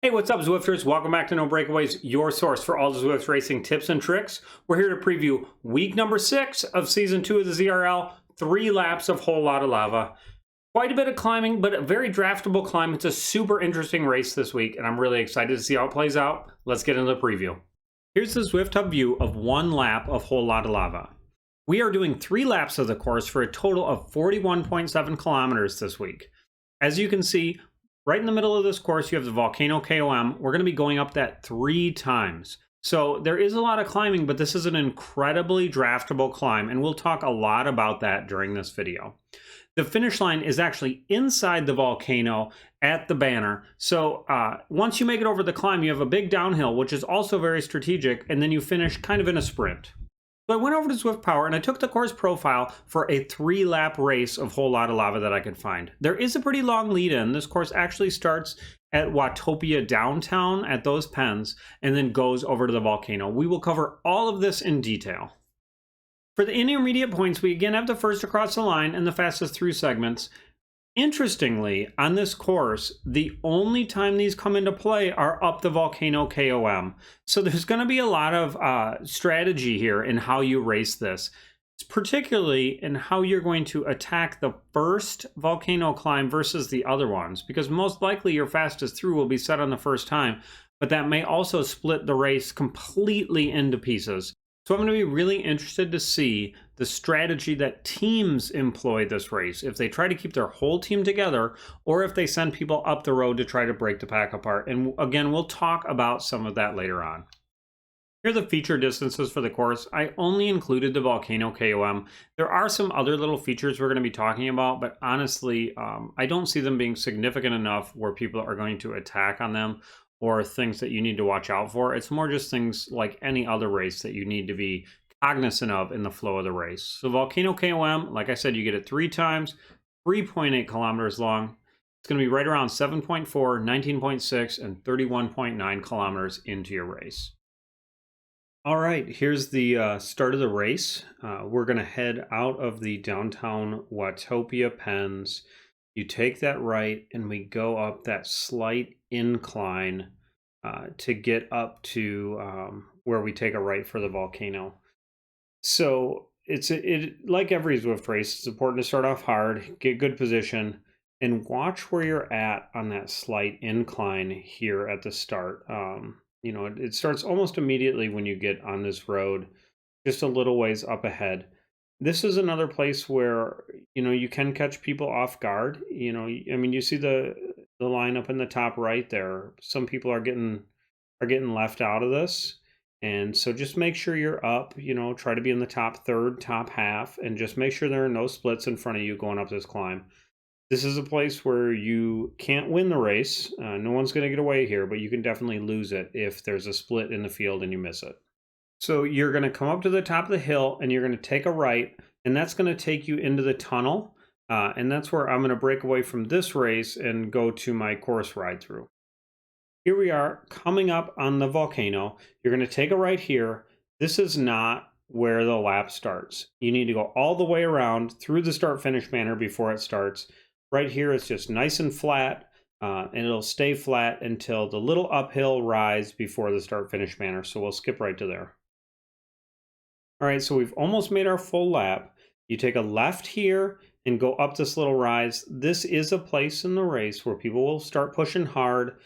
Hey, what's up, Zwifters? Welcome back to No Breakaways, your source for all the Zwift racing tips and tricks. We're here to preview week number 6 of season 2 of the ZRL, 3 laps of Whole Lotta Lava. Quite a bit of climbing, but a very draftable climb. It's a super interesting race this week, and I'm really excited to see how it plays out. Let's get into the preview. Here's the Zwift Hub view of 1 lap of Whole Lotta Lava. We are doing 3 laps of the course for a total of 41.7 kilometers this week. As you can see, right in the middle of this course, you have the Volcano KOM. We're going to be going up that 3 times. So there is a lot of climbing, but this is an incredibly draftable climb, and we'll talk a lot about that during this video. The finish line is actually inside the volcano at the banner. So once you make it over the climb, you have a big downhill, which is also very strategic, and then you finish kind of in a sprint. So I went over to Zwift Power and I took the course profile for a 3-lap race of Whole Lotta Lava that I could find. There is a pretty long lead in. This course actually starts at Watopia downtown at those pens and then goes over to the volcano. We will cover all of this in detail. For the intermediate points, we again have the first across the line and the fastest through segments. Interestingly, on this course, the only time these come into play are up the Volcano KOM. So there's going to be a lot of strategy here in how you race this, particularly in how you're going to attack the first volcano climb versus the other ones, because most likely your fastest through will be set on the first time, but that may also split the race completely into pieces. So I'm going to be really interested to see the strategy that teams employ this race, if they try to keep their whole team together or if they send people up the road to try to break the pack apart. And again, we'll talk about some of that later on. Here are the feature distances for the course. I only included the Volcano KOM. There are some other little features we're going to be talking about, but honestly, I don't see them being significant enough where people are going to attack on them or things that you need to watch out for. It's more just things like any other race that you need to be cognizant of in the flow of the race. So Volcano KOM, like I said, you get it 3 times, 3.8 kilometers long. It's going to be right around 7.4, 19.6, and 31.9 kilometers into your race. All right, here's the start of the race. We're going to head out of the downtown Watopia pens. You take that right, and we go up that slight incline to get up to where we take a right for the volcano. So like every Zwift race, it's important to start off hard, get good position, and watch where you're at on that slight incline here at the start. It starts almost immediately when you get on this road, just a little ways up ahead. This is another place where, you can catch people off guard. You see the line up in the top right there. Some people are getting left out of this. And so just make sure you're up, try to be in the top third, top half, and just make sure there are no splits in front of you going up this climb. This is a place where you can't win the race. No one's going to get away here, but you can definitely lose it if there's a split in the field and you miss it. So you're going to come up to the top of the hill and you're going to take a right, and that's going to take you into the tunnel. And that's where I'm going to break away from this race and go to my course ride through. Here we are coming up on the volcano. You're going to take a right here. This is not where the lap starts. You need to go all the way around through the start-finish banner before it starts. Right here, it's just nice and flat, and it'll stay flat until the little uphill rise before the start-finish banner. So we'll skip right to there. All right, so we've almost made our full lap. You take a left here and go up this little rise. This is a place in the race where people will start pushing hard.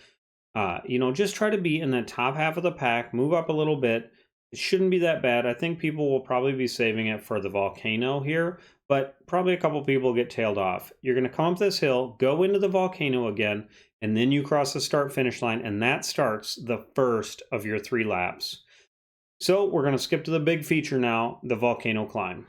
Just try to be in the top half of the pack, move up a little bit. It shouldn't be that bad. I think people will probably be saving it for the volcano here, but probably a couple people get tailed off. You're going to come up this hill, go into the volcano again, and then you cross the start-finish line, and that starts the first of your 3 laps. So we're going to skip to the big feature now, the volcano climb.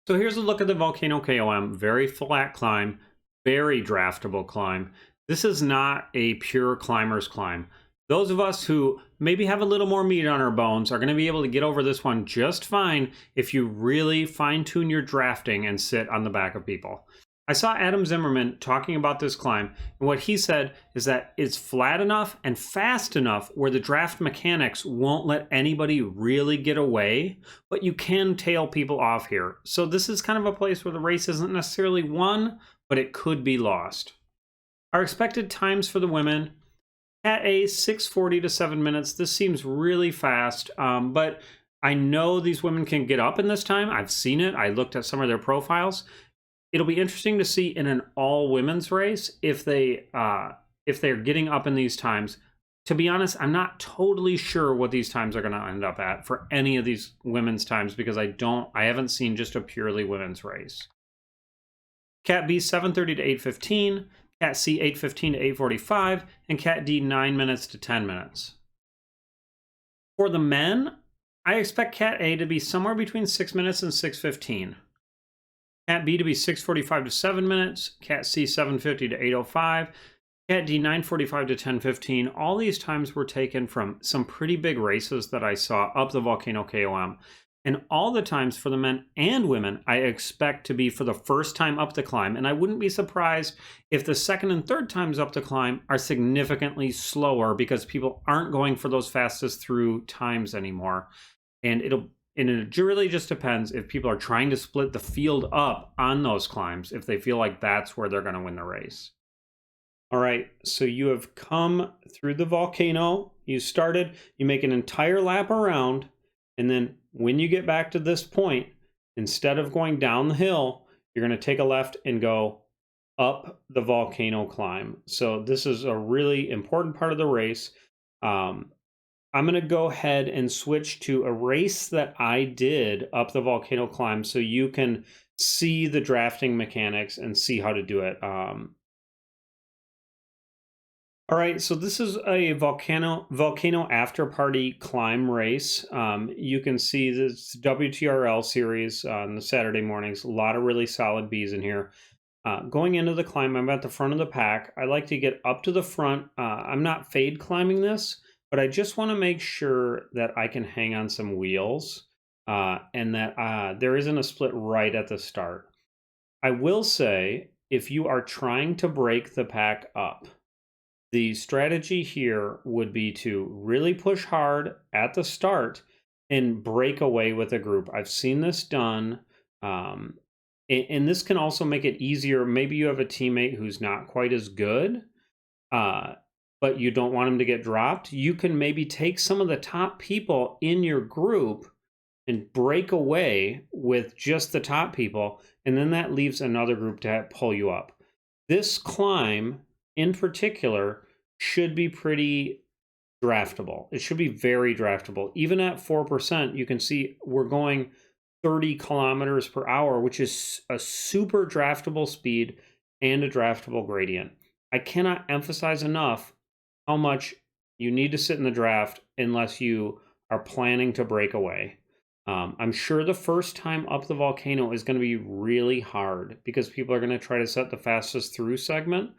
So here's a look at the Volcano KOM. Very flat climb, very draftable climb. This is not a pure climber's climb. Those of us who maybe have a little more meat on our bones are going to be able to get over this one just fine if you really fine-tune your drafting and sit on the back of people. I saw Adam Zimmerman talking about this climb, and what he said is that it's flat enough and fast enough where the draft mechanics won't let anybody really get away, but you can tail people off here. So this is kind of a place where the race isn't necessarily won, but it could be lost. Our expected times for the women Cat A, 6:40 to 7 minutes. This seems really fast, but I know these women can get up in this time. I've seen it. I looked at some of their profiles. It'll be interesting to see in an all women's race if they're getting up in these times. To be honest, I'm not totally sure what these times are going to end up at for any of these women's times because I haven't seen just a purely women's race. Cat B, 7:30 to 8:15. Cat C, 8:15 to 8:45. And Cat D, 9 minutes to 10 minutes. For the men, I expect Cat A to be somewhere between 6 minutes and 6:15. Cat B to be 6:45 to 7 minutes. Cat C, 7:50 to 8:05. Cat D, 9:45 to 10:15. All these times were taken from some pretty big races that I saw up the Volcano KOM. And all the times for the men and women, I expect to be for the first time up the climb. And I wouldn't be surprised if the second and third times up the climb are significantly slower because people aren't going for those fastest through times anymore. And it really just depends if people are trying to split the field up on those climbs, if they feel like that's where they're going to win the race. All right, so you have come through the volcano. You started, you make an entire lap around, and then when you get back to this point, instead of going down the hill, you're going to take a left and go up the volcano climb. So this is a really important part of the race. I'm going to go ahead and switch to a race that I did up the volcano climb so you can see the drafting mechanics and see how to do it. All right, so this is a volcano after party climb race. You can see this WTRL series on the Saturday mornings. A lot of really solid bees in here. Going into the climb, I'm at the front of the pack. I like to get up to the front. I'm not fade climbing this, but I just want to make sure that I can hang on some wheels and that there isn't a split right at the start. I will say, if you are trying to break the pack up, the strategy here would be to really push hard at the start and break away with a group. I've seen this done. And this can also make it easier. Maybe you have a teammate who's not quite as good, but you don't want him to get dropped. You can maybe take some of the top people in your group and break away with just the top people. And then that leaves another group to pull you up. This climb in particular should be pretty draftable. It should be very draftable. Even at 4%, you can see we're going 30 kilometers per hour, which is a super draftable speed and a draftable gradient. I cannot emphasize enough how much you need to sit in the draft unless you are planning to break away. I'm sure the first time up the volcano is going to be really hard because people are going to try to set the fastest through segment.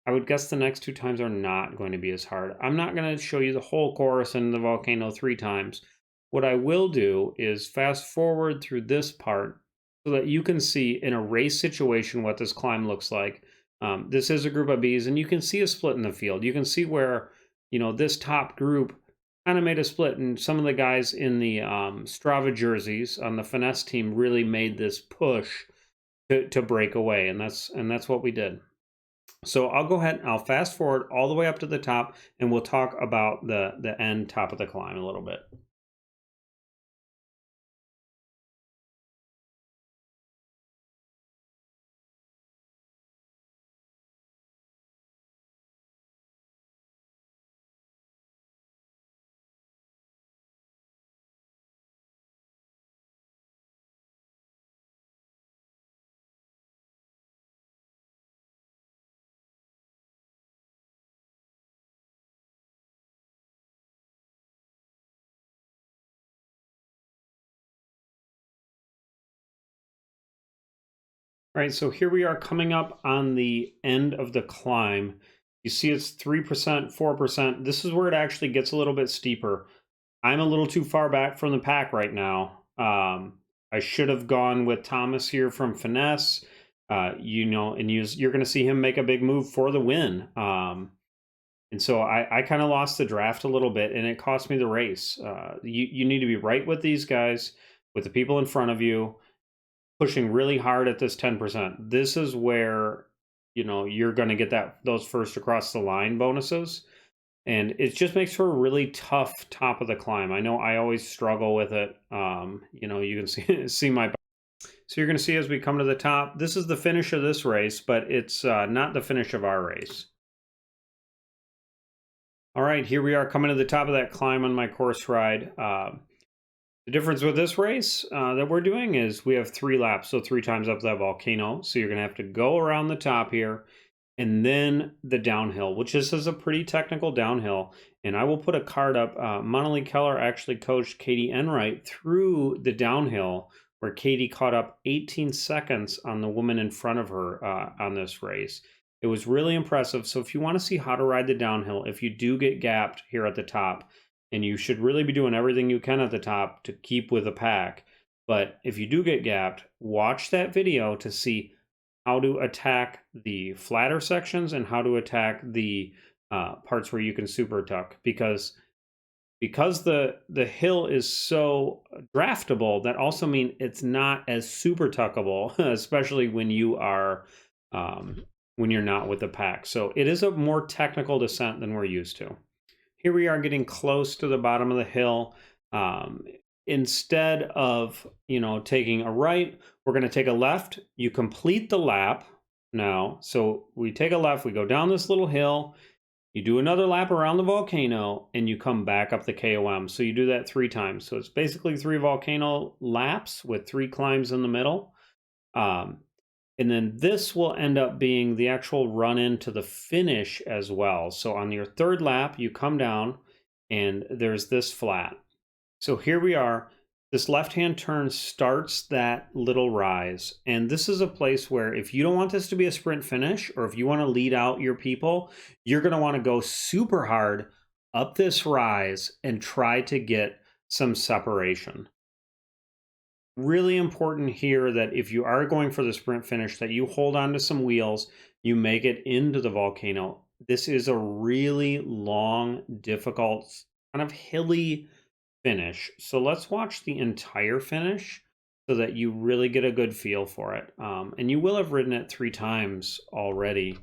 I would guess the next 2 times are not going to be as hard. I'm not going to show you the whole course in the volcano 3 times. What I will do is fast forward through this part so that you can see in a race situation what this climb looks like. This is a group of bees, and you can see a split in the field. You can see where, this top group kind of made a split, and some of the guys in the Strava jerseys on the finesse team really made this push to break away, and that's what we did. So I'll go ahead and I'll fast forward all the way up to the top, and we'll talk about the end top of the climb a little bit. All right, so here we are coming up on the end of the climb. You see it's 3%, 4%. This is where it actually gets a little bit steeper. I'm a little too far back from the pack right now. I should have gone with Thomas here from Finesse, and you're going to see him make a big move for the win. And so I kind of lost the draft a little bit, and it cost me the race. You need to be right with these guys, with the people in front of you, pushing really hard at this 10%. This is where, you're going to get those first across the line bonuses. And it just makes for a really tough top of the climb. I know I always struggle with it. You can see my. So you're going to see as we come to the top, this is the finish of this race, but it's not the finish of our race. All right, here we are coming to the top of that climb on my course ride. The difference with this race that we're doing is we have 3 laps, so 3 times up that volcano. So you're going to have to go around the top here and then the downhill, which this is a pretty technical downhill. And I will put a card up. Monnalee Keller actually coached Katie Enright through the downhill, where Katie caught up 18 seconds on the woman in front of her on this race. It was really impressive. So if you want to see how to ride the downhill, if you do get gapped here at the top, and you should really be doing everything you can at the top to keep with the pack. But if you do get gapped, watch that video to see how to attack the flatter sections and how to attack the parts where you can super tuck, because the hill is so draftable, that also means it's not as super tuckable, especially when you are when you're not with the pack. So it is a more technical descent than we're used to. Here we are getting close to the bottom of the hill. Instead of, taking a right, we're going to take a left. You complete the lap now. So we take a left, we go down this little hill, you do another lap around the volcano, and you come back up the KOM. So you do that 3 times. So it's basically 3 volcano laps with 3 climbs in the middle. And then this will end up being the actual run into the finish as well. So on your 3rd lap, you come down and there's this flat. So here we are. This left-hand turn starts that little rise. And this is a place where if you don't want this to be a sprint finish, or if you want to lead out your people, you're going to want to go super hard up this rise and try to get some separation. Really important here that if you are going for the sprint finish, that you hold on to some wheels, you make it into the volcano. This is a really long, difficult, kind of hilly finish. So let's watch the entire finish so that you really get a good feel for it. And you will have ridden it 3 times already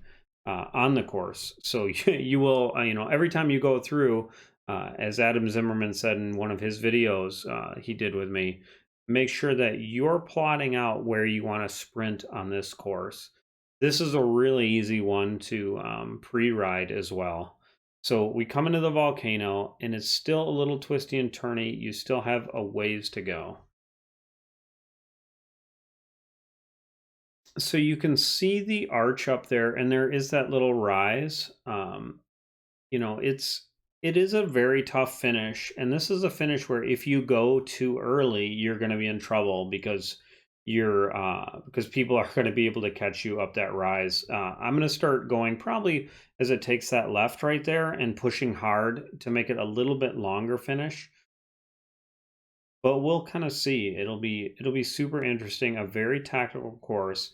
on the course. So you will, every time you go through, as Adam Zimmerman said in one of his videos he did with me, make sure that you're plotting out where you want to sprint on this course. This is a really easy one to pre-ride as well. So we come into the volcano and it's still a little twisty and turny. You still have a ways to go. So you can see the arch up there, and there is that little rise. It is a very tough finish, and this is a finish where if you go too early, you're going to be in trouble because because people are going to be able to catch you up that rise. I'm going to start going probably as it takes that left right there and pushing hard to make it a little bit longer finish. But we'll kind of see. It'll be super interesting. A very tactical course,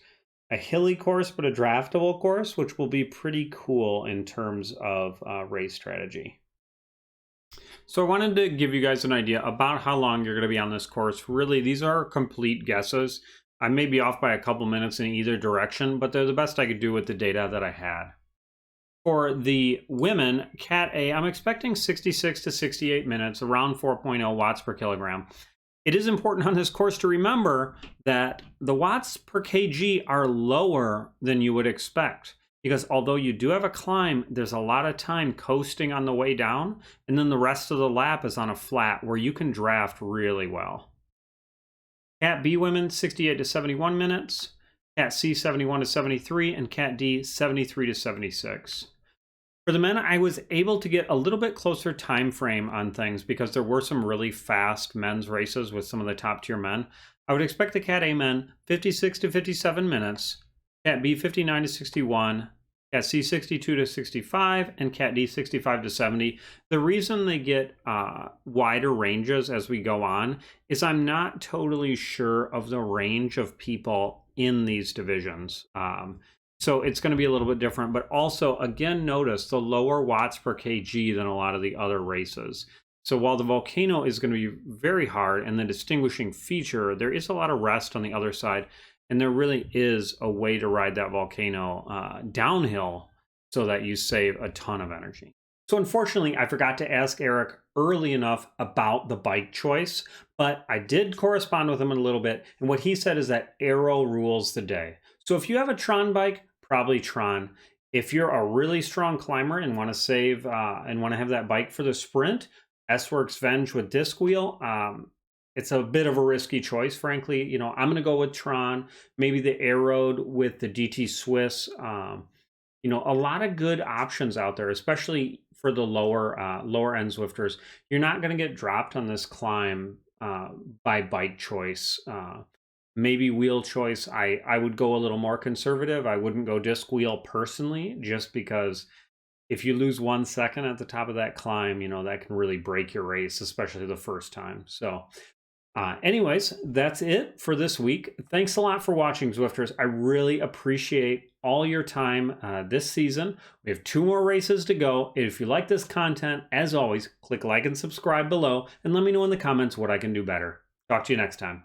a hilly course, but a draftable course, which will be pretty cool in terms of race strategy. So I wanted to give you guys an idea about how long you're going to be on this course. Really, these are complete guesses. I may be off by a couple minutes in either direction, but they're the best I could do with the data that I had. For the women, Cat A, I'm expecting 66 to 68 minutes, around 4.0 watts per kilogram. It is important on this course to remember that the watts per kg are lower than you would expect, because although you do have a climb, there's a lot of time coasting on the way down, and then the rest of the lap is on a flat where you can draft really well. Cat B women, 68 to 71 minutes. Cat C, 71 to 73, and Cat D, 73 to 76. For the men, I was able to get a little bit closer time frame on things because there were some really fast men's races with some of the top tier men. I would expect the Cat A men 56 to 57 minutes, Cat B 59 to 61, Cat C 62 to 65, and Cat D 65 to 70. The reason they get wider ranges as we go on is I'm not totally sure of the range of people in these divisions. So it's going to be a little bit different, but also, again, notice the lower watts per kg than a lot of the other races. So while the volcano is going to be very hard and the distinguishing feature, there is a lot of rest on the other side, and there really is a way to ride that volcano downhill so that you save a ton of energy. So unfortunately, I forgot to ask Eric early enough about the bike choice, but I did correspond with him a little bit. And what he said is that aero rules the day. So if you have a Tron bike, probably Tron. If you're a really strong climber and want to save and want to have that bike for the sprint, S-Works Venge with disc wheel, it's a bit of a risky choice, frankly. You know, I'm going to go with Tron, maybe the Aeroad with the DT Swiss. You know, a lot of good options out there, especially for the lower end Zwifters. You're not going to get dropped on this climb by bike choice. Maybe wheel choice. I would go a little more conservative. I wouldn't go disc wheel personally, just because if you lose 1 second at the top of that climb, you know, that can really break your race, especially the first time. So anyways, that's it for this week. Thanks a lot for watching, Zwifters. I really appreciate all your time this season. We have 2 more races to go. If you like this content, as always, click like and subscribe below and let me know in the comments what I can do better. Talk to you next time.